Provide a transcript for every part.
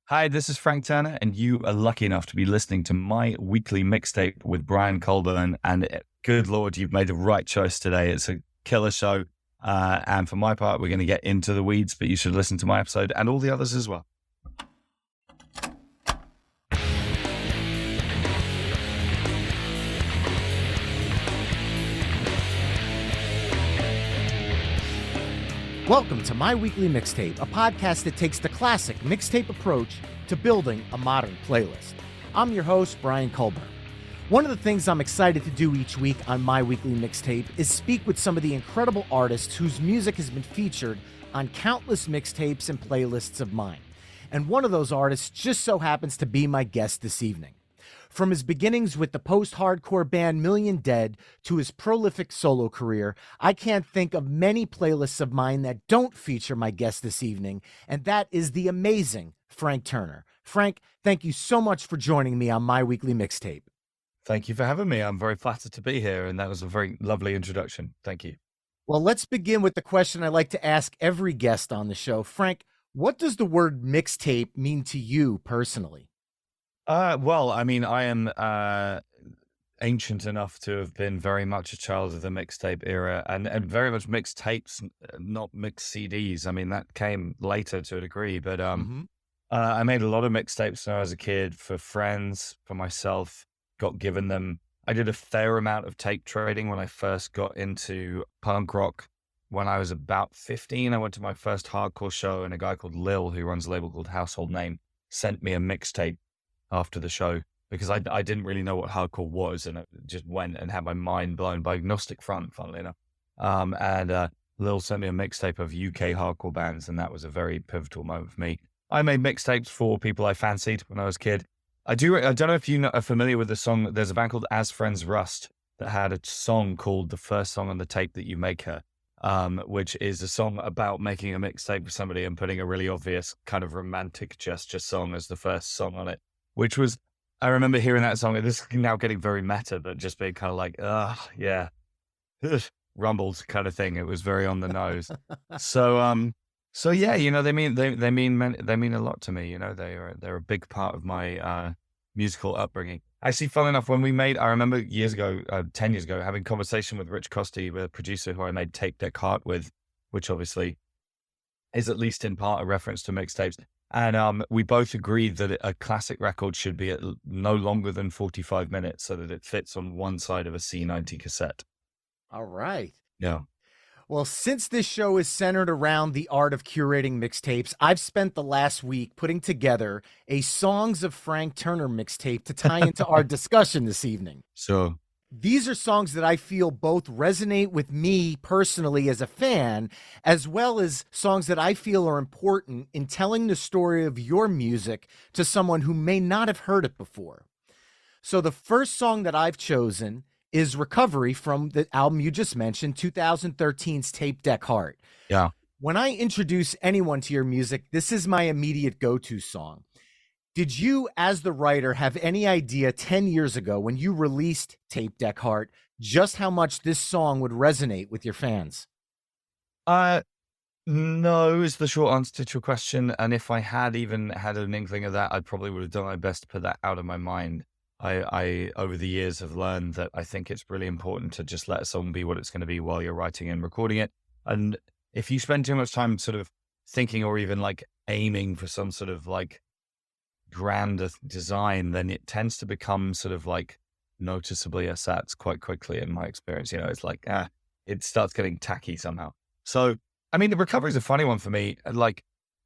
Hi, this is Frank Turner, and you are lucky enough to be listening to my weekly mixtape with Brian Colburn. And good Lord, you've made the right choice today. It's a killer show. And for my part, we're going to get into the weeds, but you should listen to my episode and all the others as well. Welcome to My Weekly Mixtape, a podcast that takes the classic mixtape approach to building a modern playlist. I'm your host, Brian Colburn. One of the things I'm excited to do each week on My Weekly Mixtape is speak with some of the incredible artists whose music has been featured on countless mixtapes and playlists of mine. And one of those artists just so happens to be my guest this evening. From his beginnings with the post-hardcore band Million Dead to his prolific solo career, I can't think of many playlists of mine that don't feature my guest this evening, and that is the amazing Frank Turner. Frank, thank you so much for joining me on My Weekly Mixtape. Thank you for having me. I'm very flattered to be here, and that was a very lovely introduction. Thank you. Well, let's begin with the question I like to ask every guest on the show. Frank, what does the word mixtape mean to you personally? Well, I mean, I am ancient enough to have been very much a child of the mixtape era and very much mixed tapes, not mixed CDs. I mean, that came later to a degree, but I made a lot of mixtapes when I was a kid for friends, for myself, got given them. I did a fair amount of tape trading when I first got into punk rock. When I was about 15, I went to my first hardcore show, and a guy called Lil, who runs a label called Household Name, sent me a mixtape after the show because I didn't really know what hardcore was, and I just went and had my mind blown by Agnostic Front, funnily enough. And Lil sent me a mixtape of UK hardcore bands, and that was a very pivotal moment for me. I made mixtapes for people I fancied when I was a kid. I don't know if you are familiar with the song. There's a band called As Friends Rust that had a song called The First Song on the Tape That You Make Her, which is a song about making a mixtape for somebody and putting a really obvious kind of romantic gesture song as the first song on it. Which was, I remember hearing that song, and this is now getting very meta, but just being kind of like, yeah, rumbles kind of thing. It was very on the nose. So yeah, they mean a lot to me. They're a big part of my musical upbringing. Actually, fun enough, I remember years ago, 10 years ago, having a conversation with Rich Costi, with a producer who I made Tape Deck Heart with, which obviously is at least in part a reference to mixtapes. And we both agreed that a classic record should be no longer than 45 minutes so that it fits on one side of a C90 cassette. All right. Yeah. Well, since this show is centered around the art of curating mixtapes, I've spent the last week putting together a Songs of Frank Turner mixtape to tie into our discussion this evening. So These are songs that I feel both resonate with me personally as a fan, as well as songs that I feel are important in telling the story of your music to someone who may not have heard it before. So the first song that I've chosen is Recovery from the album you just mentioned, 2013's Tape Deck Heart. yeah. When I introduce anyone to your music, this is my immediate go-to song. Did you, as the writer, have any idea 10 years ago when you released Tape Deck Heart, just how much this song would resonate with your fans? No is the short answer to your question. And if I had even had an inkling of that, I probably would have done my best to put that out of my mind. I over the years have learned that I think it's really important to just let a song be what it's going to be while you're writing and recording it. And if you spend too much time sort of thinking or even like aiming for some sort of like grander design, then it tends to become sort of like noticeably ersatz quite quickly in my experience. It's like, it starts getting tacky somehow. So, I mean, the recovery is a funny one for me. Like,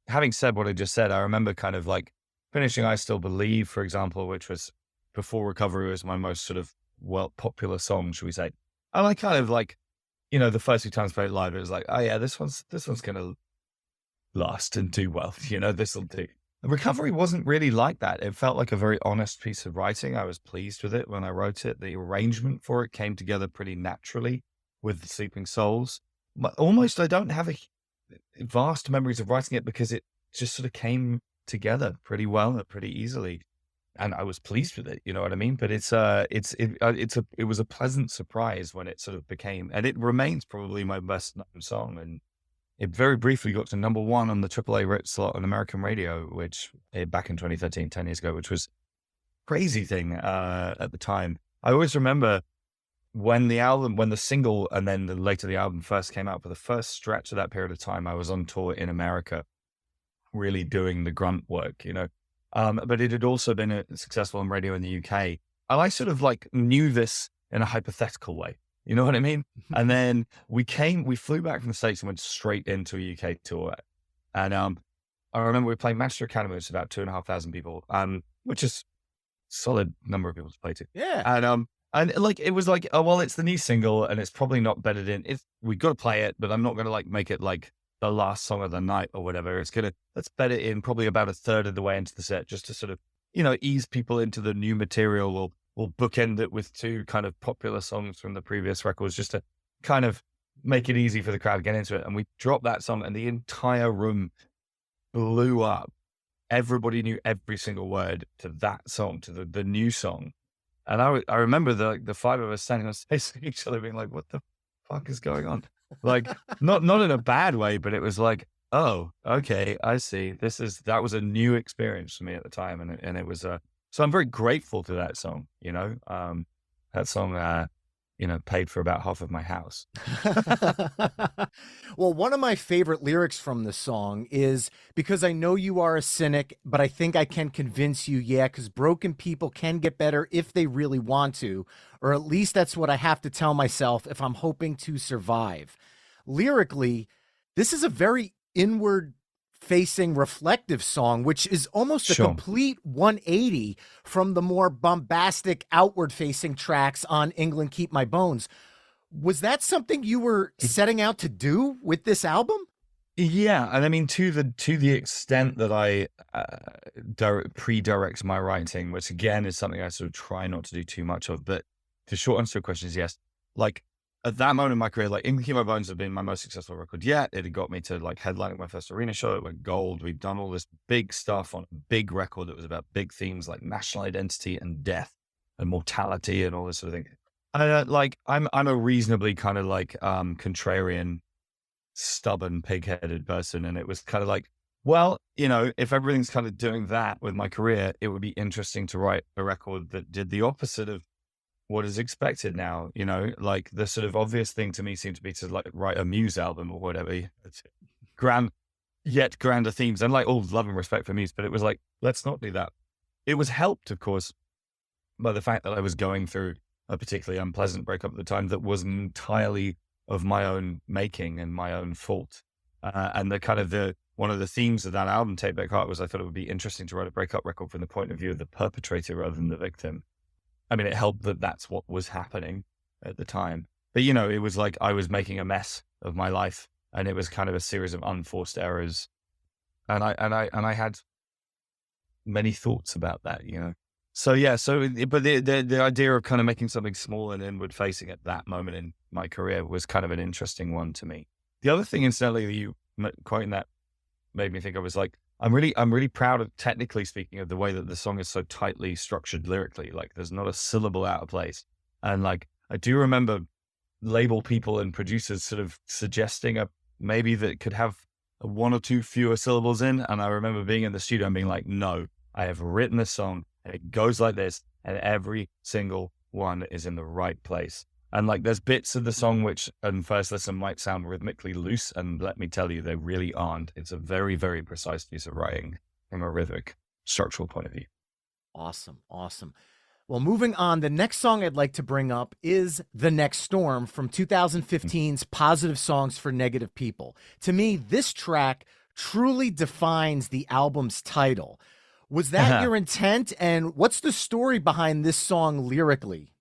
having said what I just said, I remember kind of like finishing I Still Believe, for example, which was before Recovery was my most sort of popular song, should we say. And I kind of like, the first few times I played live, it was like, oh yeah, this one's going to last and do well. This will do. Recovery wasn't really like that. It felt like a very honest piece of writing. I was pleased with it when I wrote it. The arrangement for it came together pretty naturally with the Sleeping Souls. But almost I don't have vast memories of writing it because it just sort of came together pretty well and pretty easily. And I was pleased with it, you know what I mean? But it was a pleasant surprise when it sort of became, and it remains probably my best known song. And it very briefly got to number one on the AAA Rit slot on American radio, which back in 2013, 10 years ago, which was crazy thing at the time. I always remember when the single and then later the album first came out, for the first stretch of that period of time, I was on tour in America, really doing the grunt work, but it had also been successful on radio in the UK. And I sort of like knew this in a hypothetical way. You know what I mean? And then we flew back from the States and went straight into a UK tour. And I remember we were playing Manchester Academy, which is about 2,500 people, which is solid number of people to play to. Yeah. And like, it was like, oh, well, it's the new single and it's probably not bedded in. We got to play it, but I'm not going to like make it like the last song of the night or whatever. Let's bed it in probably about a third of the way into the set, just to sort of, ease people into the new material. We'll bookend it with two kind of popular songs from the previous records, just to kind of make it easy for the crowd to get into it. And we dropped that song and the entire room blew up. Everybody knew every single word to that song, to the new song. And I remember the five of us standing on stage to each other being like, what the fuck is going on? Like, not in a bad way, but it was like, oh, okay, I see. That was a new experience for me at the time. And it was, so I'm very grateful to that song, that song, paid for about half of my house. Well, one of my favorite lyrics from the song is, because I know you are a cynic, but I think I can convince you, because broken people can get better if they really want to, or at least that's what I have to tell myself if I'm hoping to survive. Lyrically, this is a very inward facing reflective song, which is almost a complete 180 from the more bombastic outward facing tracks on England Keep My Bones. Was that something you were setting out to do with this album? Yeah. And I mean, to the extent that I pre-direct my writing, which again is something I sort of try not to do too much of, but the short answer to the question is yes. Like, at that moment in my career, like England Keep My Bones had been my most successful record yet. It had got me to like headlining my first arena show. It went gold. We'd done all this big stuff on a big record that was about big themes like national identity and death and mortality and all this sort of thing. And I'm a reasonably kind of like contrarian, stubborn, pig-headed person. And it was kind of like, well, if everything's kind of doing that with my career, it would be interesting to write a record that did the opposite of what is expected now. Like the sort of obvious thing to me seemed to be to like write a Muse album or whatever. It's yet grander themes, and like all love and respect for Muse, but it was like, let's not do that. It was helped, of course, by the fact that I was going through a particularly unpleasant breakup at the time that was entirely of my own making and my own fault. And the kind of one of the themes of that album, Take Back Heart, was I thought it would be interesting to write a breakup record from the point of view of the perpetrator rather than the victim. I mean, it helped that that's what was happening at the time. But, it was like I was making a mess of my life, and it was kind of a series of unforced errors. And I had many thoughts about that, So, yeah. But the idea of kind of making something small and inward facing at that moment in my career was kind of an interesting one to me. The other thing, incidentally, that you quoting that made me think of was like, I'm really proud of, technically speaking, of the way that the song is so tightly structured lyrically. Like there's not a syllable out of place. And like, I do remember label people and producers sort of suggesting maybe that it could have one or two fewer syllables in. And I remember being in the studio and being like, no, I have written this song and it goes like this, and every single one is in the right place. And like, there's bits of the song which on first listen might sound rhythmically loose, and let me tell you, they really aren't. It's a very, very precise piece of writing from a rhythmic structural point of view. Awesome. Well, moving on, the next song I'd like to bring up is The Next Storm from 2015's Positive Songs for Negative People. To me, this track truly defines the album's title. Was that your intent? And what's the story behind this song lyrically?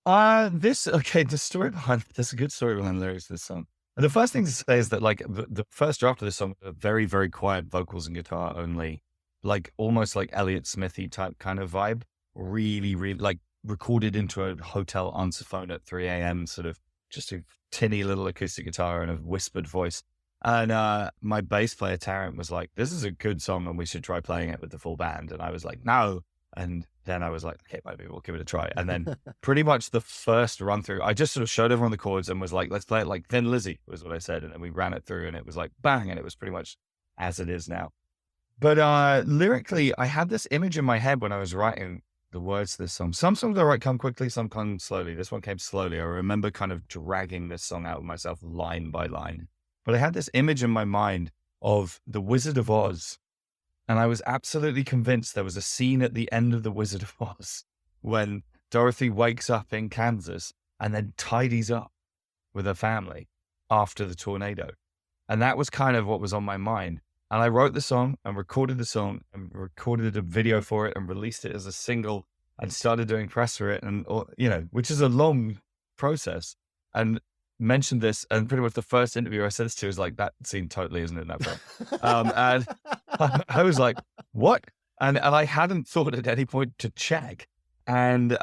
The story behind, there's a good story behind the lyrics of this song. And the first thing to say is that like the first draft of this song, very, very quiet vocals and guitar only, like almost like Elliott Smithy type kind of vibe, really, really like recorded into a hotel answer phone at 3 a.m. sort of just a tinny little acoustic guitar and a whispered voice. And my bass player, Tarrant, was like, this is a good song and we should try playing it with the full band. And I was like, no. And then I was like, okay, maybe we'll give it a try. And then pretty much the first run through, I just sort of showed everyone the chords and was like, let's play it like Thin Lizzy was what I said. And then we ran it through and it was like bang. And it was pretty much as it is now. But lyrically, I had this image in my head when I was writing the words to this song. Some songs I write come quickly, some come slowly. This one came slowly. I remember kind of dragging this song out of myself line by line. But I had this image in my mind of the Wizard of Oz. And I was absolutely convinced there was a scene at the end of The Wizard of Oz when Dorothy wakes up in Kansas and then tidies up with her family after the tornado. And that was kind of what was on my mind. And I wrote the song and recorded the song and recorded a video for it and released it as a single and started doing press for it. And, which is a long process. And mentioned this, and pretty much the first interview I said this to is like, that scene totally isn't in that film. And I was like, what? And I hadn't thought at any point to check. And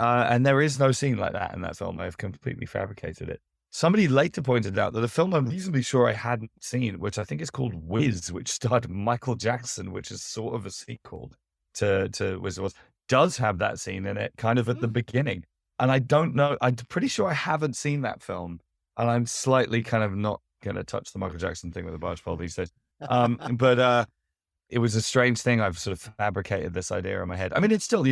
there is no scene like that in that film. I've completely fabricated it. Somebody later pointed out that a film I'm reasonably sure I hadn't seen, which I think is called Wiz, which starred Michael Jackson, which is sort of a sequel to Wizard of Oz, does have that scene in it kind of at the beginning. And I don't know, I'm pretty sure I haven't seen that film. And I'm slightly kind of not going to touch the Michael Jackson thing with a barge pole these days. But it was a strange thing. I've sort of fabricated this idea in my head. I mean, it's still,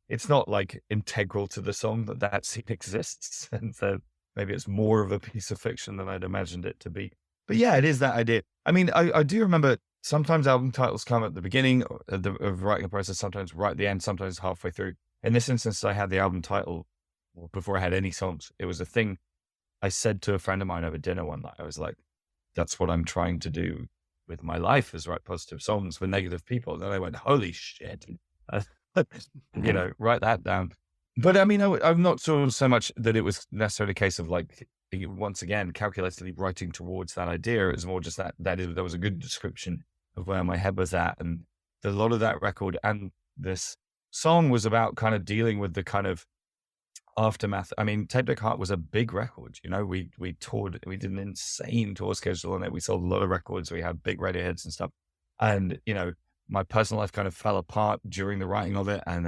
it's not like integral to the song that scene exists. And so maybe it's more of a piece of fiction than I'd imagined it to be. But yeah, it is that idea. I mean, I do remember sometimes album titles come at the beginning of writing a process, sometimes right at the end, sometimes halfway through. In this instance, I had the album title before I had any songs. It was a thing I said to a friend of mine over dinner one night. I was like, that's what I'm trying to do with my life, is write positive songs for negative people. And then I went, holy shit, write that down. But I mean, I'm not sure so much that it was necessarily a case of like, once again, calculatedly writing towards that idea. It was more just that there was a good description of where my head was at. And a lot of that record and this song was about kind of dealing with the kind of aftermath. I mean, Tape Deck Heart was a big record. We toured, we did an insane tour schedule on it. We sold a lot of records. We had big radio hits and stuff. And, my personal life kind of fell apart during the writing of it. And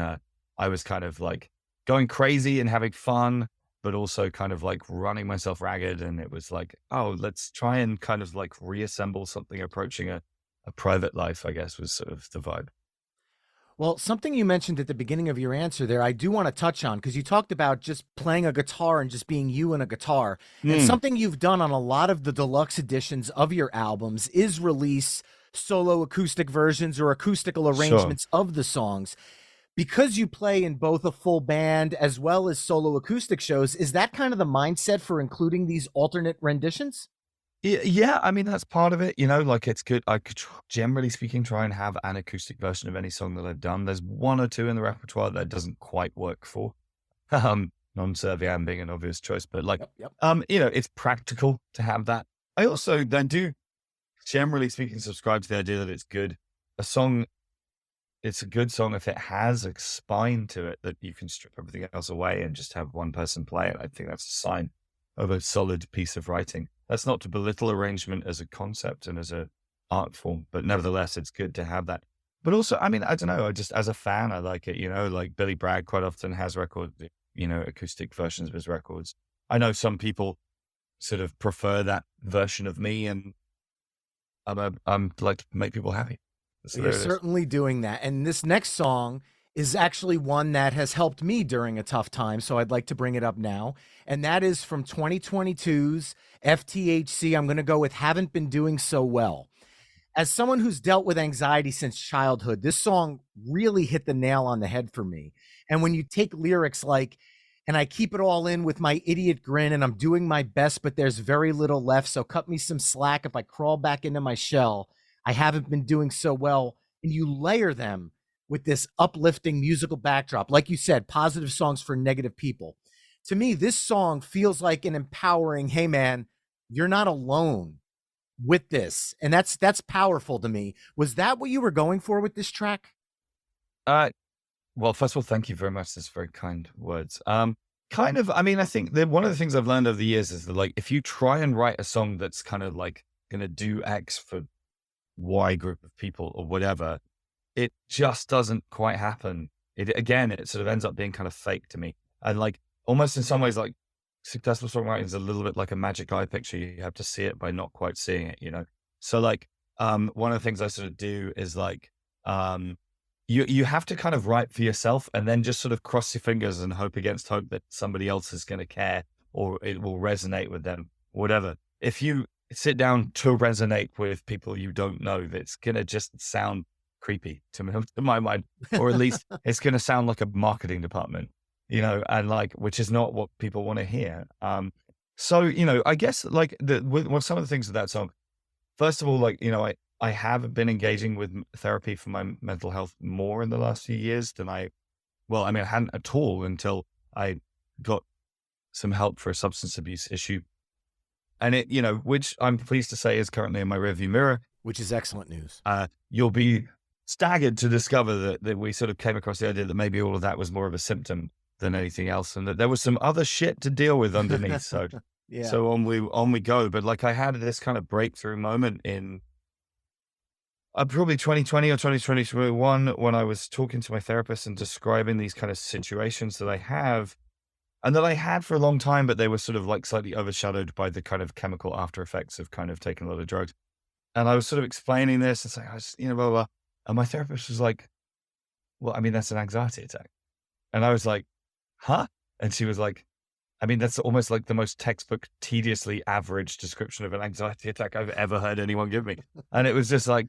I was kind of like going crazy and having fun, but also kind of like running myself ragged. And it was like, oh, let's try and kind of like reassemble something approaching a private life, I guess, was sort of the vibe. Well, something you mentioned at the beginning of your answer there, I do want to touch on, because you talked about just playing a guitar and just being you and a guitar. And something you've done on a lot of the deluxe editions of your albums is release solo acoustic versions or acoustical arrangements of the songs. Because you play in both a full band as well as solo acoustic shows, is that kind of the mindset for including these alternate renditions? Yeah, I mean, that's part of it, like it's good. I could, generally speaking, try and have an acoustic version of any song that I've done. There's one or two in the repertoire that doesn't quite work for. Non-Serviam being an obvious choice, but like, it's practical to have that. I also then do, generally speaking, subscribe to the idea that it's good. It's a good song if it has a spine to it that you can strip everything else away and just have one person play it. I think that's a sign of a solid piece of writing. That's not to belittle arrangement as a concept and as a art form, but nevertheless, it's good to have that. But also, I mean, I don't know, just as a fan, I like it, like Billy Bragg quite often has acoustic versions of his records. I know some people sort of prefer that version of me, and I'm like to make people happy. So you're certainly doing that. And this next song is actually one that has helped me during a tough time, so I'd like to bring it up now. And that is from 2022's FTHC. I'm going to go with Haven't Been Doing So Well. As someone who's dealt with anxiety since childhood, this song really hit the nail on the head for me. And when you take lyrics like, and I keep it all in with my idiot grin, and I'm doing my best, but there's very little left, so cut me some slack if I crawl back into my shell. I haven't been doing so well. And you layer them with this uplifting musical backdrop. Like you said, positive songs for negative people. To me, this song feels like an empowering, hey man, you're not alone with this. And that's powerful to me. Was that what you were going for with this track? Well, first of all, thank you very much. That's very kind words. I mean, I think that one of the things I've learned over the years is that, like, if you try and write a song that's kind of like going to do X for Y group of people or whatever, it just doesn't quite happen it sort of ends up being kind of fake to me. And like almost in some ways, like successful songwriting is a little bit like a magic eye picture. You have to see it by not quite seeing it, you know? So like, one of the things I sort of do is like, you have to kind of write for yourself and then just sort of cross your fingers and hope against hope that somebody else is going to care or it will resonate with them, whatever. If you sit down to resonate with people you don't know, that's going to just sound creepy to me, to my mind, or at least it's going to sound like a marketing department, you know, and like, which is not what people want to hear. So, you know, I guess like with some of the things of that song, first of all, like, you know, I have been engaging with therapy for my mental health more in the last few years than I hadn't at all until I got some help for a substance abuse issue. And it, you know, which I'm pleased to say is currently in my rearview mirror. Which is excellent news. You'll be staggered to discover that we sort of came across the idea that maybe all of that was more of a symptom than anything else, and that there was some other shit to deal with underneath. So, yeah. So on we go. But like I had this kind of breakthrough moment in probably 2020 or 2021 when I was talking to my therapist and describing these kind of situations that I have and that I had for a long time, but they were sort of like slightly overshadowed by the kind of chemical after effects of kind of taking a lot of drugs. And I was sort of explaining this and saying, you know, blah, blah, blah. And my therapist was like, well, I mean, that's an anxiety attack. And I was like, huh? And she was like, I mean, that's almost like the most textbook, tediously average description of an anxiety attack I've ever heard anyone give me. And it was just like,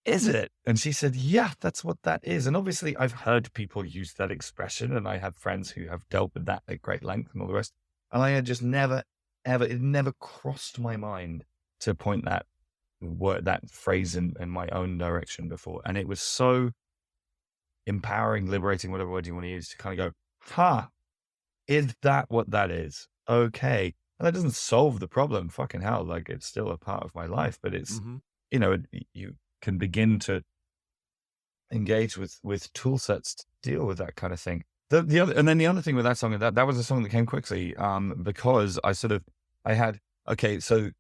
is it? And she said, yeah, that's what that is. And obviously I've heard people use that expression and I have friends who have dealt with that at great length and all the rest. And I had just never, ever, it never crossed my mind to point that word, that phrase in my own direction before. And it was so empowering, liberating, whatever word you want to use, to kind of go, is that what that is? Okay. And that doesn't solve the problem. Fucking hell. Like it's still a part of my life, but it's, you know, you can begin to engage with tool sets to deal with that kind of thing. The other thing with that song, that was a song that came quickly, because so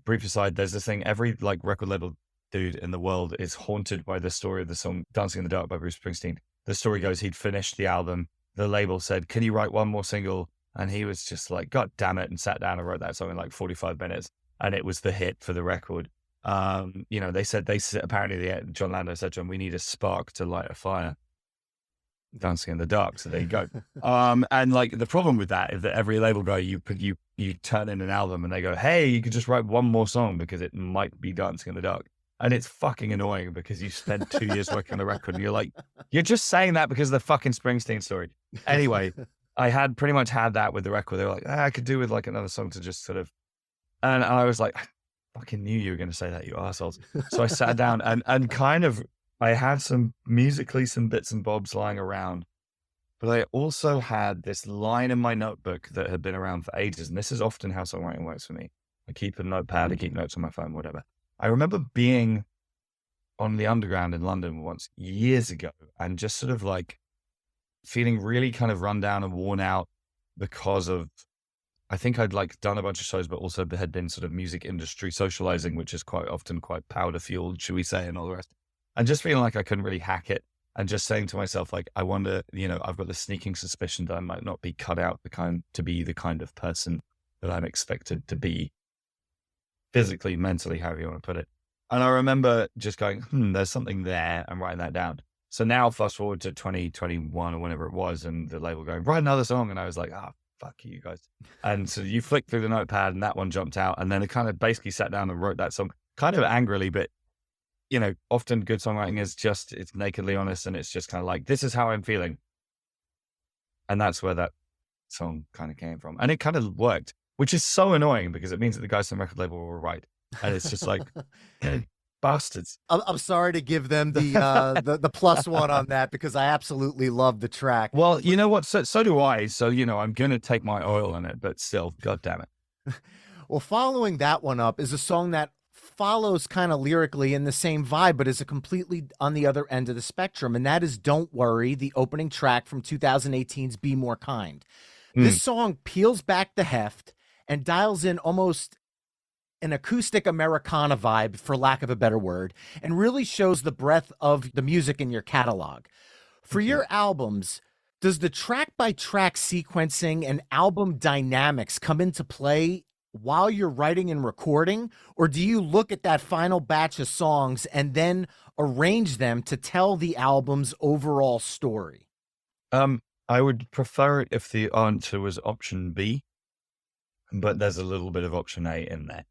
brief aside, there's this thing, every like record label dude in the world is haunted by the story of the song Dancing in the Dark by Bruce Springsteen. The story goes, he'd finished the album. The label said, can you write one more single? And he was just like, God damn it. And sat down and wrote that song in like 45 minutes. And it was the hit for the record. You know, they said, apparently John Lando said to him, we need a spark to light a fire. Dancing in the Dark. So there you go. And like the problem with that is that every label guy, you turn in an album and they go, hey, you could just write one more song because it might be Dancing in the Dark. And it's fucking annoying because you spent 2 years working on the record and you're like, you're just saying that because of the fucking Springsteen story. Anyway, I had pretty much had that with the record. They were like, I could do with like another song to just sort of, and I was like, I fucking knew you were going to say that, you assholes. So I sat down and kind of, I had some bits and bobs lying around, but I also had this line in my notebook that had been around for ages. And this is often how songwriting works for me. I keep a notepad, I keep notes on my phone, whatever. I remember being on the Underground in London once years ago and just sort of like feeling really kind of run down and worn out because of, I think I'd like done a bunch of shows, but also had been sort of music industry socializing, which is quite often quite powder fueled, should we say, and all the rest. And just feeling like I couldn't really hack it and just saying to myself, like, I wonder, you know, I've got the sneaking suspicion that I might not be cut out to be the kind of person that I'm expected to be. Physically, mentally, however you want to put it. And I remember just going, there's something there, and writing that down. So now fast forward to 2021 or whenever it was, and the label going, write another song. And I was like, fuck you guys. And so you flick through the notepad and that one jumped out. And then it kind of basically sat down and wrote that song kind of angrily, but you know, often good songwriting is just, it's nakedly honest. And it's just kind of like, this is how I'm feeling. And that's where that song kind of came from. And it kind of worked. Which is so annoying because it means that the guys on the record label were right. And it's just like, bastards. I'm sorry to give them the plus one on that because I absolutely love the track. Well, you know what? So do I. So, you know, I'm going to take my oil on it, but still, God damn it. Well, following that one up is a song that follows kind of lyrically in the same vibe, but is a completely on the other end of the spectrum. And that is Don't Worry, the opening track from 2018's Be More Kind. This song peels back the heft and dials in almost an acoustic Americana vibe, for lack of a better word, and really shows the breadth of the music in your catalog. For Thank you. your albums, does the track by track sequencing and album dynamics come into play while you're writing and recording? Or do you look at that final batch of songs and then arrange them to tell the album's overall story? I would prefer it if the answer was option B, but there's a little bit of option A in there.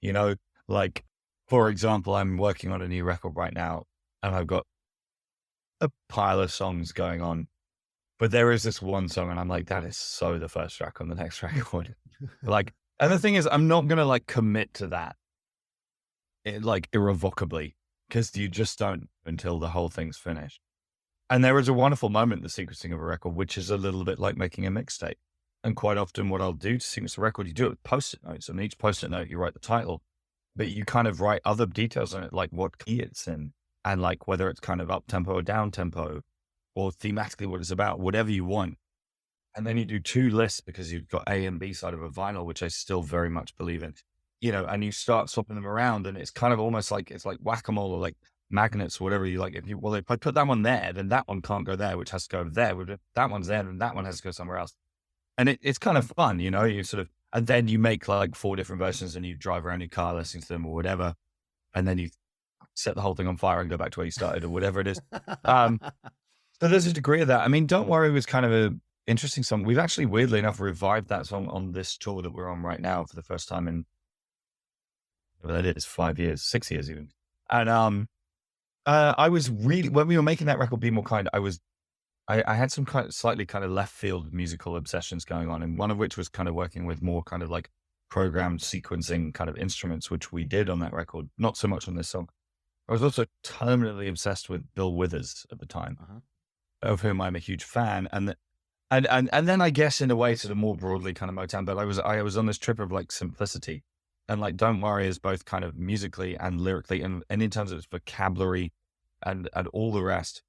You know, like, for example, I'm working on a new record right now and I've got a pile of songs going on, but there is this one song and I'm like, that is so the first track on the next record. Like, and the thing is, I'm not going to like commit to that like irrevocably because you just don't until the whole thing's finished. And there is a wonderful moment in the sequencing of a record, which is a little bit like making a mixtape. And quite often what I'll do to sequence a record, you do it with post-it notes. And each post-it note, you write the title, but you kind of write other details on it, like what key it's in and like whether it's kind of up tempo or down tempo or thematically what it's about, whatever you want. And then you do 2 lists because you've got A and B side of a vinyl, which I still very much believe in, and you start swapping them around and it's kind of almost like, it's like whack-a-mole or like magnets or whatever you like. If I put that one there, then that one can't go there, which has to go over there. If that one's there, then that one has to go somewhere else. And it's kind of fun, you sort of, and then you make like 4 different versions and you drive around your car listening to them or whatever. And then you set the whole thing on fire and go back to where you started or whatever it is. So there's a degree of that. I mean, Don't Worry was kind of a interesting song. We've actually, weirdly enough, revived that song on this tour that we're on right now for the first time in, well, that is 5 years, 6 years even. And I was really, when we were making that record, Be More Kind, I had some kind of slightly kind of left field musical obsessions going on, and one of which was kind of working with more kind of like programmed sequencing kind of instruments, which we did on that record, not so much on this song. I was also terminally obsessed with Bill Withers at the time, of whom I'm a huge fan, and then I guess in a way sort of more broadly kind of Motown. But I was on this trip of like simplicity, and like Don't Worry is both kind of musically and lyrically, and in terms of its vocabulary and all the rest,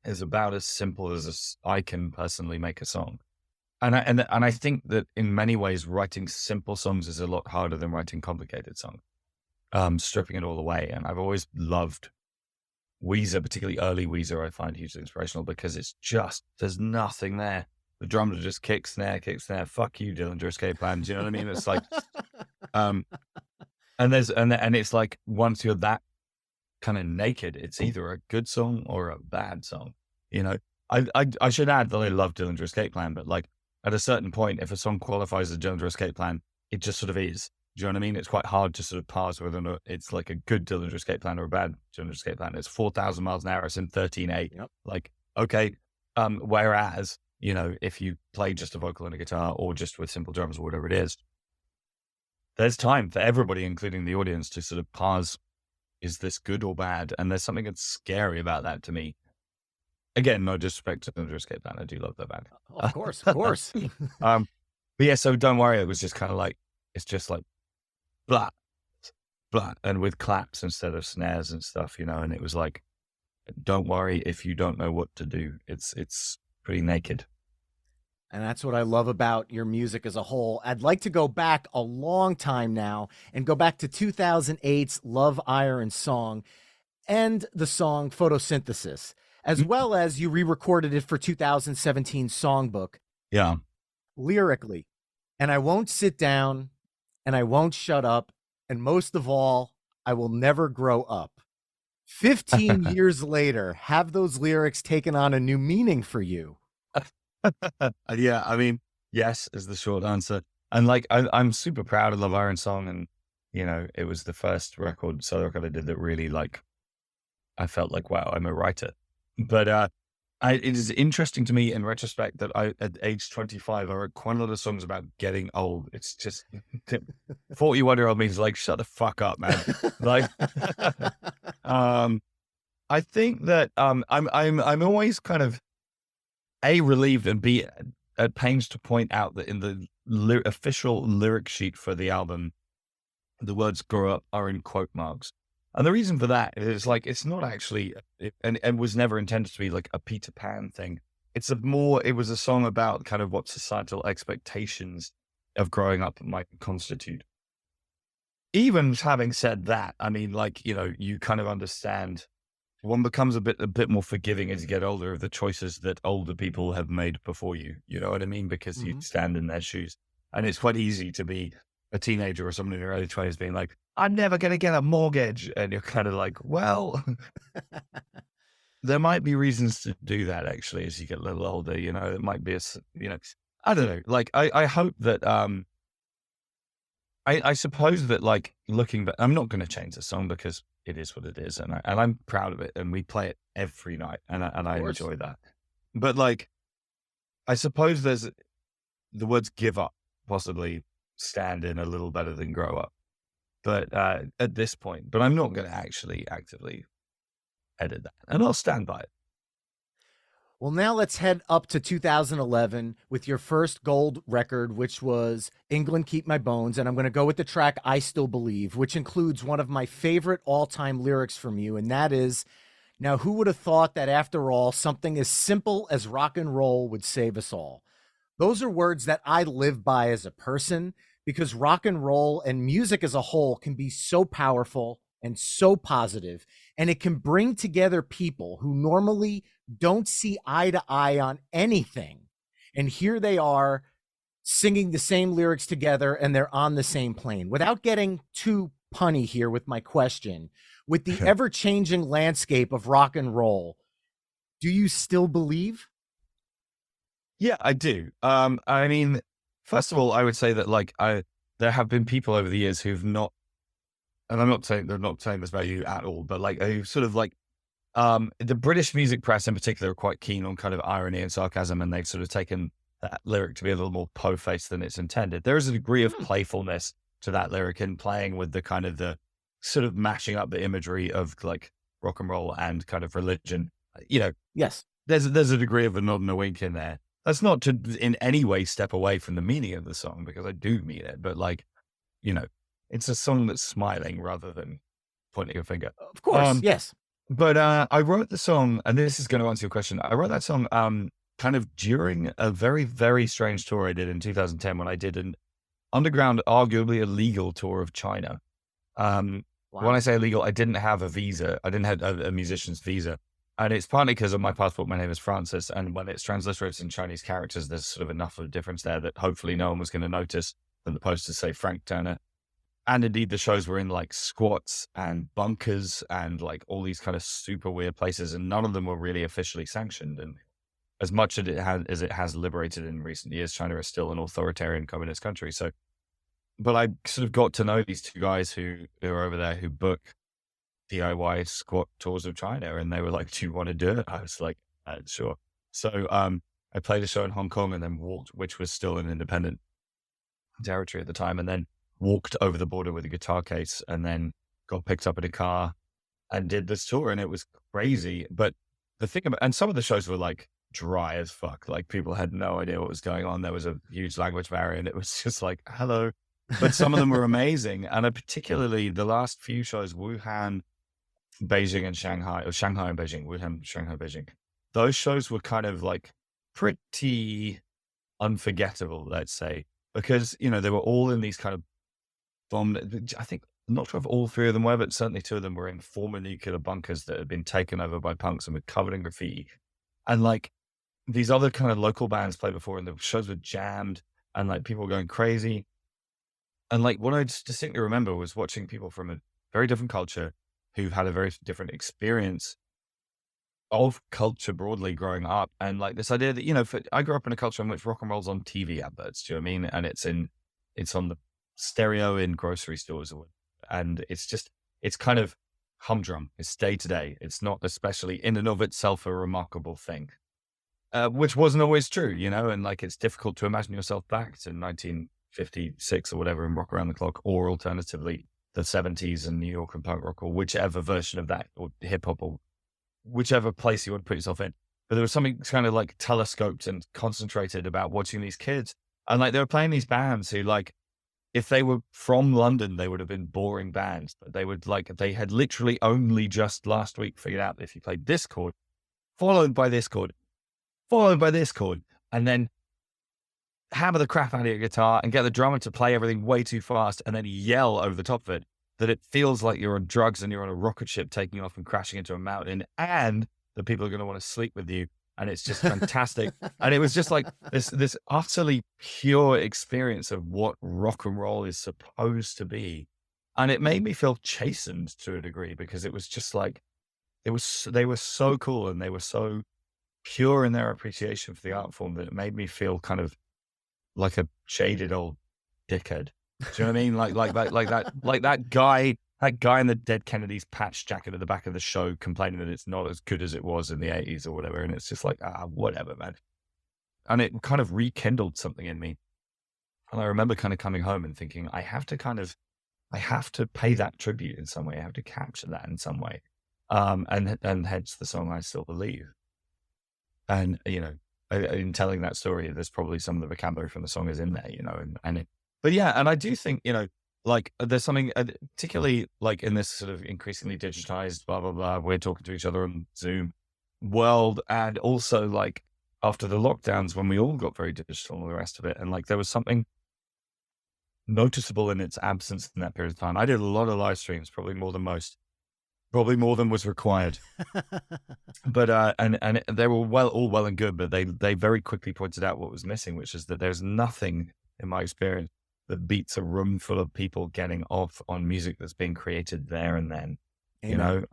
is about as simple as I can personally make a song. And I think that in many ways, writing simple songs is a lot harder than writing complicated songs. Stripping it all away. And I've always loved Weezer, particularly early Weezer, I find hugely inspirational because it's just, there's nothing there. The drums are just kick, snare, fuck you, Dillinger Escape Plan. Do you know what I mean? It's like, and it's like, once you're that kind of naked, it's either a good song or a bad song. I should add that I love Dillinger Escape Plan, but like at a certain point, if a song qualifies as Dillinger Escape Plan, it just sort of is. Do you know what I mean? It's quite hard to sort of parse whether or not it's like a good Dillinger Escape Plan or a bad Dillinger Escape Plan. It's 4,000 miles an hour. It's in 13/8. Yep. Like, okay. Whereas, if you play just a vocal and a guitar or just with simple drums or whatever it is, there's time for everybody, including the audience, to sort of parse, is this good or bad? And there's something that's scary about that to me. Again, no disrespect to Dillinger Escape Plan. I do love that band. Of course, of course. But yeah, so Don't Worry, it was just kind of like, it's just like, blah, blah, and with claps instead of snares and stuff, and it was like, don't worry if you don't know what to do. It's pretty naked. And that's what I love about your music as a whole. I'd like to go back a long time now and go back to 2008's Love, Ire Song and the song Photosynthesis, as well as you re-recorded it for 2017 Songbook. Yeah. Lyrically. And I won't sit down and I won't shut up. And most of all, I will never grow up. 15 years later, have those lyrics taken on a new meaning for you? Yeah, I mean, yes is the short answer. And like, I'm super proud of Love, Ire Song. And, it was the first solo record I did that really like, I felt like, wow, I'm a writer. But it is interesting to me in retrospect that at age 25, I wrote quite a lot of songs about getting old. It's just 41-year-old means like, shut the fuck up, man. Like, I think that I'm always kind of relieved and B at pains to point out that in the official lyric sheet for the album, the words "grow up" are in quote marks. And the reason for that is like, it's not actually, and was never intended to be like a Peter Pan thing. It was a song about kind of what societal expectations of growing up might constitute. Even having said that, I mean, like, you kind of understand one becomes a bit more forgiving as you get older of the choices that older people have made before you. You know what I mean? Because you Hmm. stand in their shoes, and it's quite easy to be a teenager or someone in their early 20s being like, "I'm never going to get a mortgage," and you're kind of like, "Well, there might be reasons to do that actually as you get a little older. You know, it might be I don't know. Like, I hope that I suppose that, like, looking back, I'm not going to change the song because it is what it is, and I'm proud of it, and we play it every night, and Of I course. enjoy that. But like, I suppose there's the words "give up" possibly stand in a little better than "grow up," but at this point, but I'm not going to actually actively edit that, and I'll stand by it. Well, now let's head up to 2011 with your first gold record, which was England Keep My Bones. And I'm going to go with the track I Still Believe, which includes one of my favorite all time lyrics from you. And that is, now, who would have thought that after all, something as simple as rock and roll would save us all? Those are words that I live by as a person because rock and roll and music as a whole can be so powerful and so positive, and it can bring together people who normally don't see eye to eye on anything. And here they are singing the same lyrics together and they're on the same plane. Without getting too punny here with my question, with the ever changing landscape of rock and roll, do you still believe? Yeah, I do. I mean, first of all, I would say that there have been people over the years who've not, and I'm not saying they're not saying this about you at all, but like who sort of like the British music press in particular are quite keen on kind of irony and sarcasm, and they've sort of taken that lyric to be a little more po-faced than it's intended. There is a degree of Hmm. playfulness to that lyric and playing with the kind of the sort of mashing up the imagery of like rock and roll and kind of religion. You know, Yes. there's a degree of a nod and a wink in there. That's not to in any way step away from the meaning of the song because I do mean it, but like, you know, it's a song that's smiling rather than pointing a finger. Of course. Um, Yes. but I wrote the song, and this is going to answer your question. I wrote that song kind of during a very, very strange tour I did in 2010 when I did an underground, arguably illegal tour of China. When I Wow. say illegal, I didn't have a visa. I didn't have a musician's visa. And it's partly because of my passport. My name is Francis. And when it's transliterated in Chinese characters, there's sort of enough of a difference there that hopefully no one was going to notice that the posters say Frank Turner. And indeed, the shows were in like squats and bunkers and like all these kind of super weird places. And none of them were really officially sanctioned. And as much as it has liberated in recent years, China is still an authoritarian communist country. So, but I sort of got to know these two guys who are over there who book DIY squat tours of China, and they were like, "Do you want to do it?" I was like, "Sure." So, I played a show in Hong Kong and then walked, which was still an independent territory at the time, and then walked over the border with a guitar case, and then got picked up in a car and did this tour, and it was crazy. But the thing about, and some of the shows were like dry as fuck. Like people had no idea what was going on. There was a huge language barrier, and it was just like, "Hello." But some of them were amazing, and I particularly the last few shows, Wuhan, Beijing and Shanghai, or Shanghai and Beijing, Wuhan, Shanghai, Beijing. Those shows were kind of like pretty unforgettable, let's say, because, you know, they were all in these kind of bombed, I think, I'm not sure if all three of them were, but certainly two of them were in former nuclear bunkers that had been taken over by punks and were covered in graffiti. And like these other kind of local bands played before, and the shows were jammed and like people were going crazy. And like what I distinctly remember was watching people from a very different culture who had a very different experience of culture broadly growing up. And like this idea that, you know, I grew up in a culture in which rock and roll's on TV adverts, do you know what I mean? And it's on the stereo in grocery stores, and it's kind of humdrum. It's day to day. It's not especially in and of itself a remarkable thing, which wasn't always true, you know, and like it's difficult to imagine yourself back to 1956 or whatever and rock around the clock, or alternatively, the 70s and New York and punk rock, or whichever version of that, or hip hop, or whichever place you want to put yourself in. But there was something kind of like telescoped and concentrated about watching these kids. And like they were playing these bands who, like, if they were from London, they would have been boring bands, but they had literally only just last week figured out that if you played this chord, followed by this chord, followed by this chord, and then hammer the crap out of your guitar and get the drummer to play everything way too fast and then yell over the top of it, that it feels like you're on drugs and you're on a rocket ship taking off and crashing into a mountain, and that people are going to want to sleep with you. And it's just fantastic. And it was just like this utterly pure experience of what rock and roll is supposed to be. And it made me feel chastened to a degree, because it was just like, they were so cool, and they were so pure in their appreciation for the art form, that it made me feel kind of like a jaded old dickhead. Do you know what I mean? Like that guy in the Dead Kennedys patch jacket at the back of the show complaining that it's not as good as it was in the 80s or whatever. And it's just like, whatever, man. And it kind of rekindled something in me. And I remember kind of coming home and thinking, I have to pay that tribute in some way. I have to capture that in some way. And hence the song I Still Believe. And, in telling that story, there's probably some of the vocabulary from the song is in there, but yeah. And I do think, like there's something particularly like in this sort of increasingly digitized, blah, blah, blah, we're talking to each other on Zoom world. And also like after the lockdowns, when we all got very digital and all the rest of it. And like, there was something noticeable in its absence in that period of time. I did a lot of live streams, probably more than most. Probably more than was required, but and they were all well and good, but they very quickly pointed out what was missing, which is that there's nothing in my experience that beats a room full of people getting off on music that's being created there and then, Amen.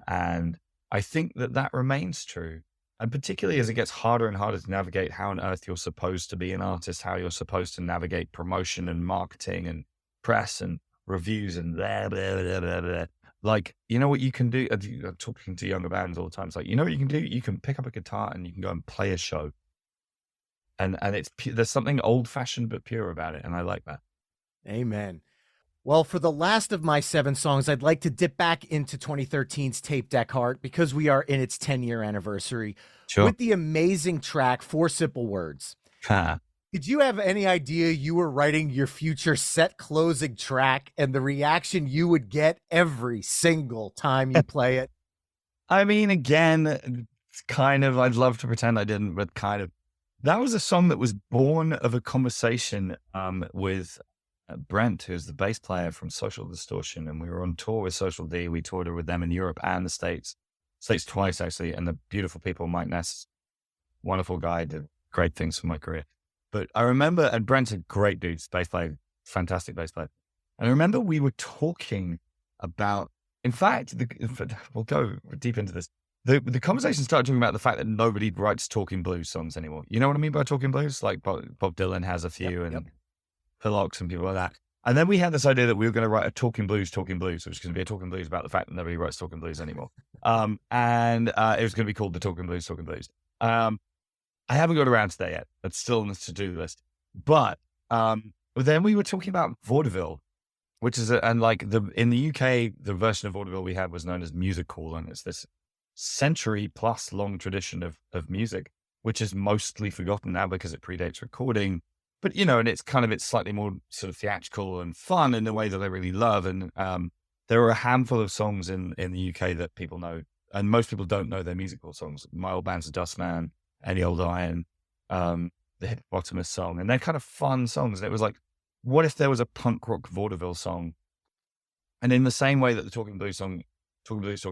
and I think that remains true, and particularly as it gets harder and harder to navigate how on earth you're supposed to be an artist, how you're supposed to navigate promotion and marketing and press and reviews and blah, blah, blah, blah, blah. Like, you know what you can do? I'm talking to younger bands all the time. It's like, you know what you can do? You can pick up a guitar and you can go and play a show. And there's something old fashioned but pure about it. And I like that. Amen. Well, for the last of my 7 songs, I'd like to dip back into 2013's Tape Deck Heart, because we are in its 10-year anniversary, Sure. with the amazing track, 4 Simple Words. Did you have any idea you were writing your future set closing track and the reaction you would get every single time you play it? I mean, again, kind of, I'd love to pretend I didn't, but kind of. That was a song that was born of a conversation with Brent, who's the bass player from Social Distortion. And we were on tour with Social D. We toured with them in Europe and the States twice, actually. And the beautiful people, Mike Ness, wonderful guy, did great things for my career. But I remember, and Brent's a great dude, bass player, fantastic bass player. And I remember we were talking about, in fact, we'll go deep into this. The conversation started talking about the fact that nobody writes talking blues songs anymore. You know what I mean by talking blues? Like Bob Dylan has a few, and Pillox and people like that. And then we had this idea that we were going to write a talking blues, which was going to be a talking blues about the fact that nobody writes talking blues anymore. And it was going to be called the Talking Blues, Talking Blues. I haven't got around to that yet. It's still on the to-do list. But then we were talking about vaudeville, which is in the UK, the version of vaudeville we had was known as music hall, and it's this century plus long tradition of music, which is mostly forgotten now because it predates recording. But and it's slightly more sort of theatrical and fun in a way that I really love. And there are a handful of songs in the UK that people know, and most people don't know their musical songs. My Old Band's a Dustman, Any Old Iron, the Hippopotamus song, and they're kind of fun songs. And it was like, what if there was a punk rock vaudeville song? And in the same way that the Talking Blues, Talking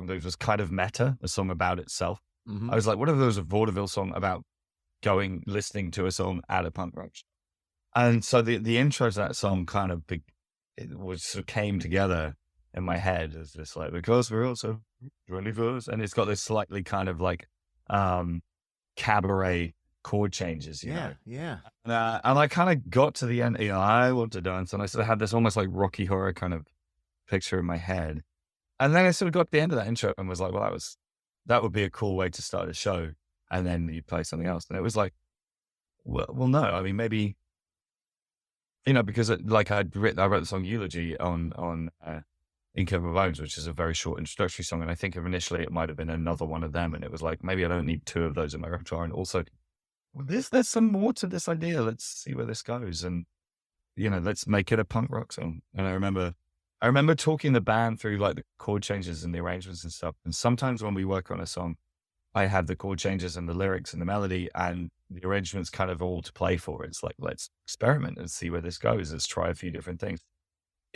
Blues was kind of meta, a song about itself. Mm-hmm. I was like, what if there was a vaudeville song about listening to a song at a punk rock? And so the intro to that song sort of came together in my head as this like, because we're also 21st, and it's got this slightly kind of like cabaret chord changes, you know? Yeah. And I kind of got to the end, I want to dance, and I sort of had this almost like Rocky Horror kind of picture in my head. And then I sort of got to the end of that intro and was like, well, that would be a cool way to start a show. And then you play something else. And it was like, well, no, I mean, maybe, because I wrote the song Eulogy on Ink Over Bones, which is a very short introductory song. And I think initially it might have been another one of them. And it was like, maybe I don't need 2 of those in my repertoire. And also, there's some more to this idea. Let's see where this goes. And, let's make it a punk rock song. And I remember talking the band through like the chord changes and the arrangements and stuff. And sometimes when we work on a song, I have the chord changes and the lyrics and the melody and the arrangements kind of all to play for. It's like, let's experiment and see where this goes. Let's try a few different things.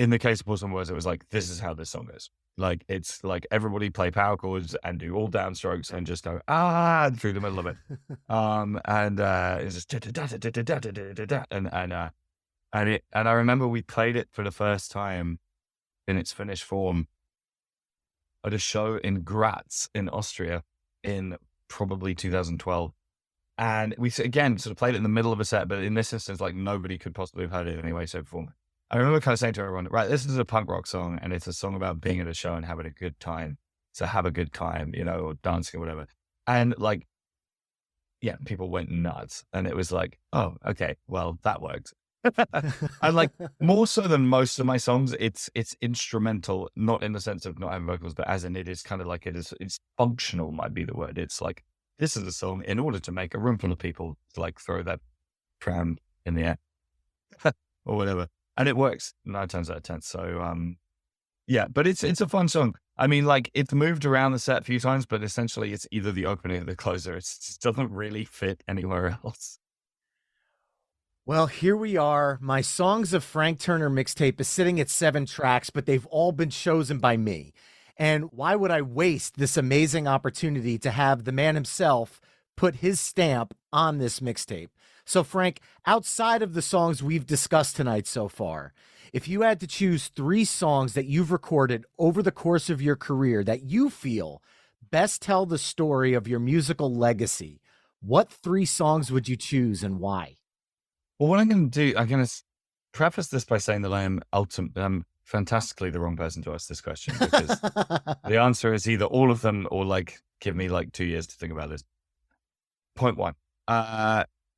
in the case of Pause on Words, it was like, this is how this song goes. Like, it's like everybody play power chords and do all downstrokes and just go, through the middle of it. It's just and I remember we played it for the first time in its finished form at a show in Graz in Austria in probably 2012. And we, again, sort of played it in the middle of a set, but in this instance, like nobody could possibly have heard it anyway, so form. I remember kind of saying to everyone, right, this is a punk rock song, and it's a song about being at a show and having a good time. So have a good time, you know, or dancing or whatever. And like, yeah, people went nuts. And it was like, oh, okay, well, that worked. And like, more so than most of my songs, it's instrumental, not in the sense of not having vocals, but as in it is kind of like it's functional might be the word. It's like, this is a song in order to make a room full of people to like throw that pram in the air or whatever. And it works 9 times out of 10. So, yeah, but it's a fun song. I mean, like, it's moved around the set a few times, but essentially it's either the opening or the closer. It just doesn't really fit anywhere else. Well, here we are. My Songs of Frank Turner mixtape is sitting at 7 tracks, but they've all been chosen by me. And why would I waste this amazing opportunity to have the man himself put his stamp on this mixtape? So, Frank, outside of the songs we've discussed tonight so far, if you had to choose 3 songs that you've recorded over the course of your career that you feel best tell the story of your musical legacy, what 3 songs would you choose and why? Well, what I'm going to do, I'm going to preface this by saying that I'm fantastically the wrong person to ask this question, because the answer is either all of them or like give me like 2 years to think about this. Point 1.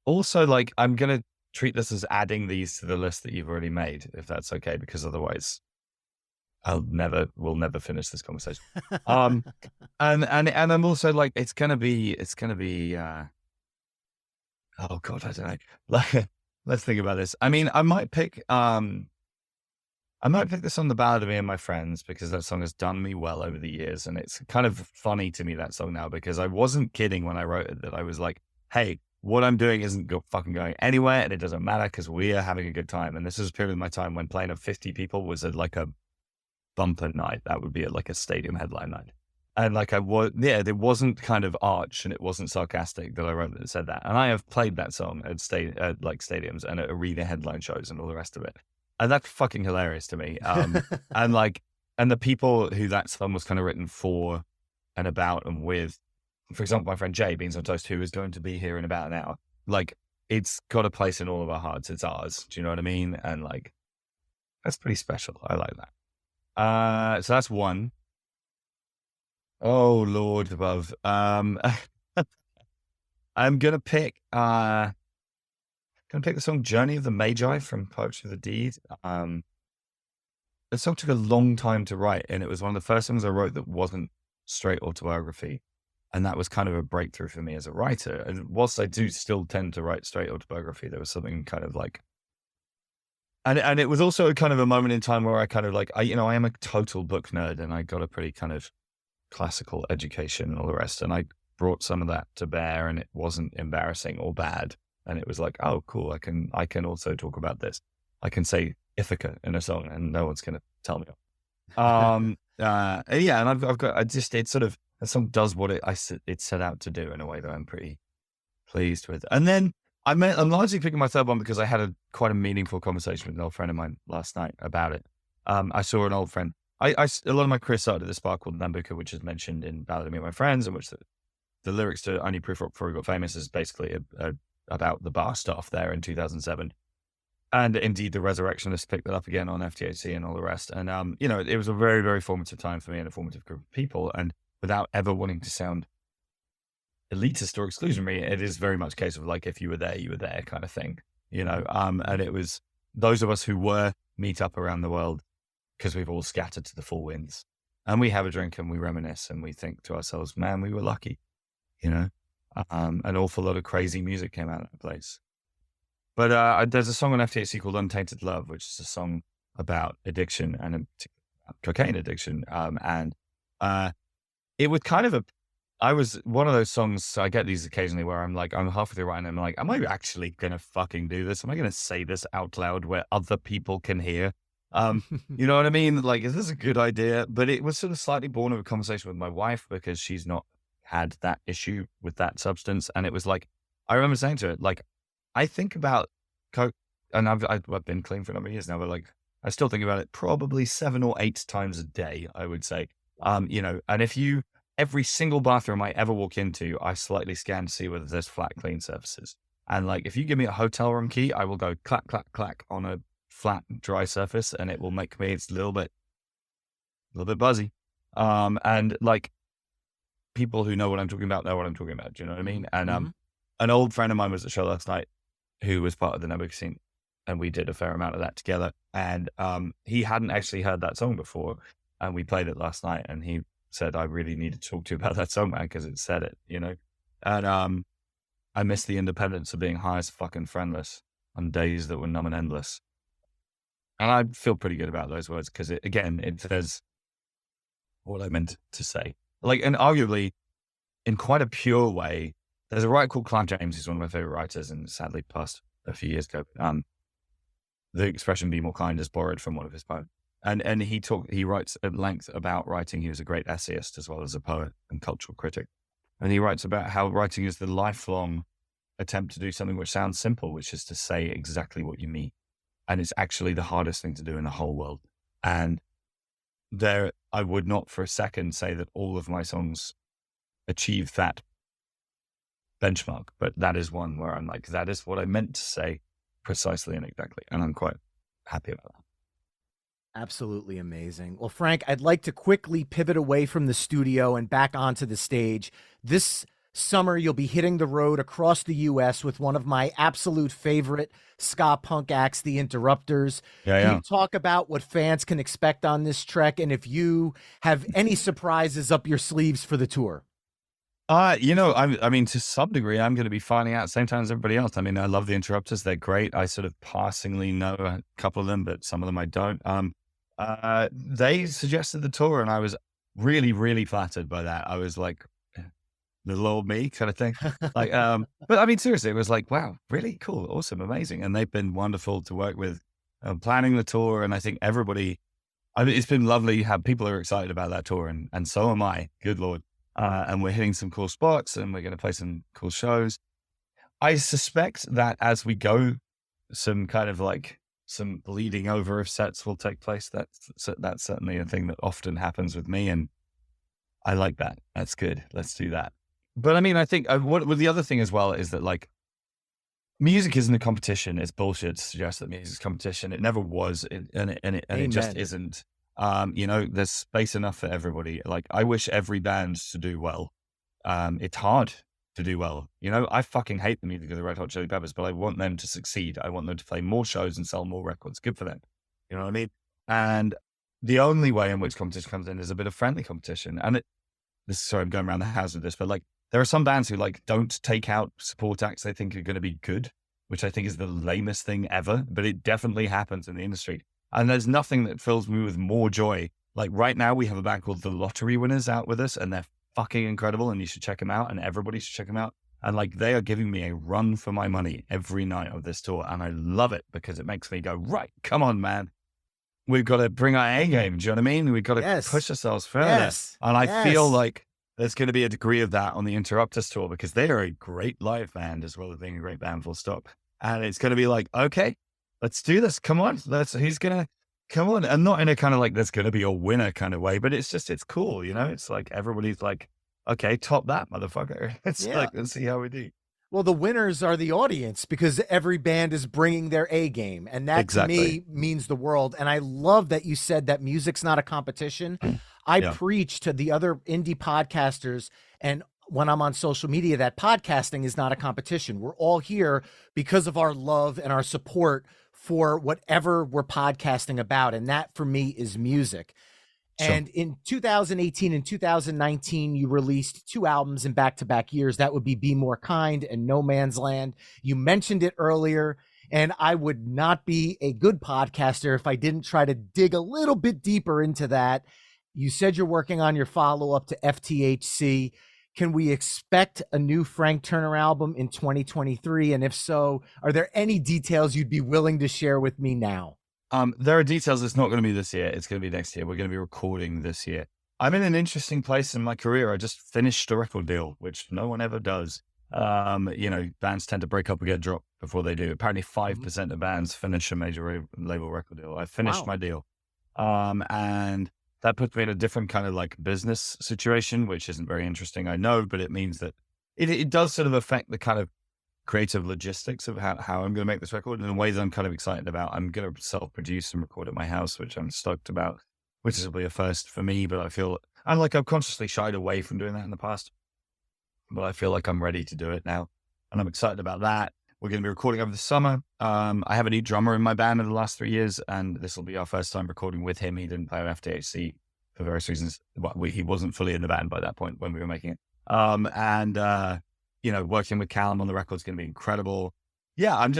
Also, like, I'm going to treat this as adding these to the list that you've already made, if that's okay, because otherwise we'll never finish this conversation. And I'm also like, it's going to be, oh God, I don't know. Like, let's think about this. I mean, I might pick this on The Ballad of Me and My Friends, because that song has done me well over the years. And it's kind of funny to me, that song now, because I wasn't kidding when I wrote it, that I was like, hey, what I'm doing isn't fucking going anywhere, and it doesn't matter because we are having a good time. And this is a period of my time when playing to 50 people was like a bumper night. That would be like a stadium headline night. And like it wasn't kind of arch and it wasn't sarcastic that I wrote that said that. And I have played that song at like stadiums and at arena headline shows and all the rest of it. And that's fucking hilarious to me. And the people who that song was kind of written for and about and with, for example, my friend Jay, Beans on Toast, who is going to be here in about an hour, like, it's got a place in all of our hearts. It's ours. Do you know what I mean? And like, that's pretty special. I like that. So that's one. Oh, Lord above. I'm going to pick the song Journey of the Magi from Poetry of the Deed. The song took a long time to write, and it was one of the first songs I wrote that wasn't straight autobiography. And that was kind of a breakthrough for me as a writer. And whilst I do still tend to write straight autobiography, there was something kind of like, and it was also kind of a moment in time where I kind of like, I am a total book nerd, and I got a pretty kind of classical education and all the rest. And I brought some of that to bear, and it wasn't embarrassing or bad. And it was like, oh, cool. I can also talk about this. I can say Ithaca in a song and no one's going to tell me. Yeah. And I've got, it's sort of, the song does what it set out to do in a way that I'm pretty pleased with. And then I'm largely picking my third one because I had quite a meaningful conversation with an old friend of mine last night about it. I saw an old friend. A lot of my career started at this bar called Nambuka, which is mentioned in Ballad of Me and My Friends, and which the lyrics to Only Proof Rock Before We Got Famous is basically about the bar staff there in 2007. And indeed, the Resurrectionists picked that up again on FTHC and all the rest. And, it was a very, very formative time for me and a formative group of people. And without ever wanting to sound elitist or exclusionary, it is very much a case of like, if you were there kind of thing, and it was those of us who were meet up around the world because we've all scattered to the four winds, and we have a drink and we reminisce and we think to ourselves, man, we were lucky, an awful lot of crazy music came out of that place. But there's a song on FTHC called Untainted Love, which is a song about addiction and cocaine addiction. It would kind of I was one of those songs. I get these occasionally where I'm halfway through writing, and I'm like, am I actually going to fucking do this? Am I going to say this out loud where other people can hear? You know what I mean? Like, is this a good idea? But it was sort of slightly born of a conversation with my wife because she's not had that issue with that substance. And it was like, I remember saying to her, like, I think about coke, and I've been clean for a number of years now, but like, I still think about it probably 7 or 8 times a day, I would say. And every single bathroom I ever walk into, I slightly scan to see whether there's flat, clean surfaces. And like, if you give me a hotel room key, I will go clack, clack, clack on a flat, dry surface, and it will make me, it's a little bit buzzy. And like, people who know what I'm talking about know what I'm talking about. Do you know what I mean? And an old friend of mine was at the show last night who was part of the Nebuchadnezzar scene, and we did a fair amount of that together. And he hadn't actually heard that song before, and we played it last night, and he said, I really need to talk to you about that song, man, because it said it, you know? And I miss the independence of being high as fucking friendless on days that were numb and endless. And I feel pretty good about those words because it says what I meant to say. Like, and arguably, in quite a pure way, there's a writer called Clive James, who's one of my favorite writers and sadly passed a few years ago. The expression "be more kind" is borrowed from one of his poems. And he writes at length about writing. He was a great essayist as well as a poet and cultural critic. And he writes about how writing is the lifelong attempt to do something which sounds simple, which is to say exactly what you mean. And it's actually the hardest thing to do in the whole world. And I would not for a second say that all of my songs achieve that benchmark, but that is one where I'm like, that is what I meant to say precisely and exactly. And I'm quite happy about that. Absolutely amazing. Well, Frank, I'd like to quickly pivot away from the studio and back onto the stage. This summer, you'll be hitting the road across the U.S. with one of my absolute favorite ska punk acts, The Interrupters. Can you talk about what fans can expect on this trek, and if you have any surprises up your sleeves for the tour? I mean, to some degree, I'm going to be finding out at the same time as everybody else. I mean, I love The Interrupters. They're great. I sort of passingly know a couple of them, but some of them I don't. They suggested the tour, and I was really, really flattered by that. I was like, little old me kind of thing. Like, but I mean, seriously, it was like, wow, really cool, awesome, amazing. And they've been wonderful to work with, planning the tour. And I think it's been lovely how people are excited about that tour, and so am I, good Lord. And we're hitting some cool spots, and we're going to play some cool shows. I suspect that as we go, some kind of like some bleeding over of sets will take place. That's certainly a thing that often happens with me, and I like that. That's good. Let's do that. But I mean, I think what the other thing as well is that like music isn't a competition. It's bullshit to suggest that music's competition. It never was, and it just isn't. There's space enough for everybody. Like, I wish every band to do well. It's hard to do well. I fucking hate the music of the Red Hot Chili Peppers, but I want them to succeed. I want them to play more shows and sell more records. Good for them. You know what I mean? And the only way in which competition comes in is a bit of friendly competition. And sorry, I'm going around the house with this, but like, there are some bands who like don't take out support acts they think are going to be good, which I think is the lamest thing ever, but it definitely happens in the industry. And there's nothing that fills me with more joy. Like right now we have a band called The Lottery Winners out with us, and they're fucking incredible, and you should check them out, and everybody should check them out. And like, they are giving me a run for my money every night of this tour. And I love it because it makes me go, right, come on, man. We've got to bring our A game. Do you know what I mean? We've got to push ourselves further. And I feel like there's going to be a degree of that on the Interrupters tour, because they are a great live band as well as being a great band, full stop. And it's going to be like, okay, let's do this. Come on. Who's going to come on? And not in a kind of like, there's going to be a winner kind of way, but it's cool. It's like, everybody's like, okay, top that motherfucker. It's like, let's see how we do. Well, the winners are the audience, because every band is bringing their A game. And that to me means the world. And I love that you said that music's not a competition. I preach to the other indie podcasters, and when I'm on social media, that podcasting is not a competition. We're all here because of our love and our support for whatever we're podcasting about. And that for me is music. And in 2018 and 2019, you released 2 albums in back-to-back years. That would be More Kind and No Man's Land. You mentioned it earlier, and I would not be a good podcaster if I didn't try to dig a little bit deeper into that. You said you're working on your follow-up to FTHC. Can we expect a new Frank Turner album in 2023? And if so, are there any details you'd be willing to share with me now? There are details. It's not going to be this year. It's going to be next year. We're going to be recording this year. I'm in an interesting place in my career. I just finished a record deal, which no one ever does. Bands tend to break up and get dropped before they do. Apparently 5% of bands finish a major label record deal. I finished my deal. And that puts me in a different kind of like business situation, which isn't very interesting, I know, but it means that it does sort of affect the kind of creative logistics of how I'm going to make this record in ways I'm kind of excited about. I'm going to self-produce and record at my house, which I'm stoked about, which is probably a first for me, but I feel I've consciously shied away from doing that in the past, but I feel like I'm ready to do it now. And I'm excited about that. We're going to be recording over the summer. I have a new drummer in my band in the last 3 years, and this will be our first time recording with him. He didn't play on FTHC for various reasons. Well, he wasn't fully in the band by that point when we were making it. Working with Callum on the record is going to be incredible. Yeah, I'm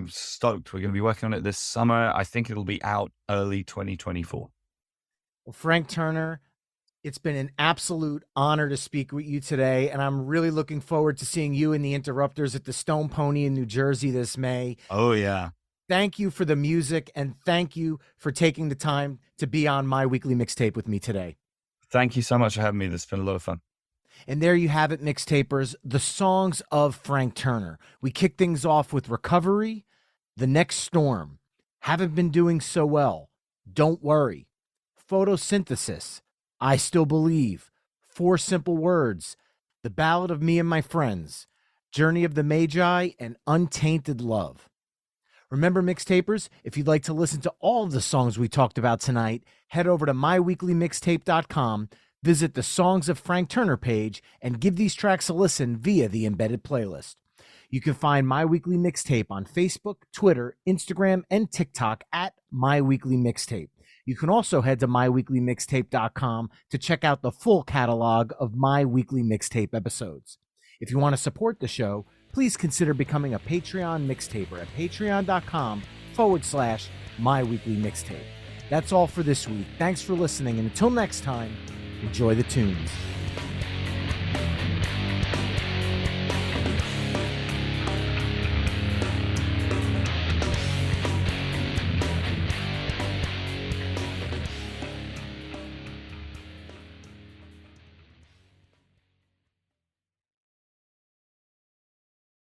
stoked. We're going to be working on it this summer. I think it'll be out early 2024. Well, Frank Turner, it's been an absolute honor to speak with you today, and I'm really looking forward to seeing you and the Interrupters at the Stone Pony in New Jersey this May. Oh, yeah. Thank you for the music, and thank you for taking the time to be on My Weekly Mixtape with me today. Thank you so much for having me. This has been a lot of fun. And there you have it, mixtapers, the songs of Frank Turner. We kick things off with Recovery, The Next Storm, Haven't Been Doing So Well, Don't Worry, Photosynthesis, I Still Believe, 4 Simple Words, The Ballad of Me and My Friends, Journey of the Magi, and Untainted Love. Remember, mixtapers, if you'd like to listen to all of the songs we talked about tonight, head over to myweeklymixtape.com, visit the Songs of Frank Turner page, and give these tracks a listen via the embedded playlist. You can find My Weekly Mixtape on Facebook, Twitter, Instagram, and TikTok at My Weekly Mixtape. You can also head to myweeklymixtape.com to check out the full catalog of My Weekly Mixtape episodes. If you want to support the show, please consider becoming a Patreon mixtaper at patreon.com/My Weekly Mixtape. That's all for this week. Thanks for listening, and until next time, enjoy the tunes.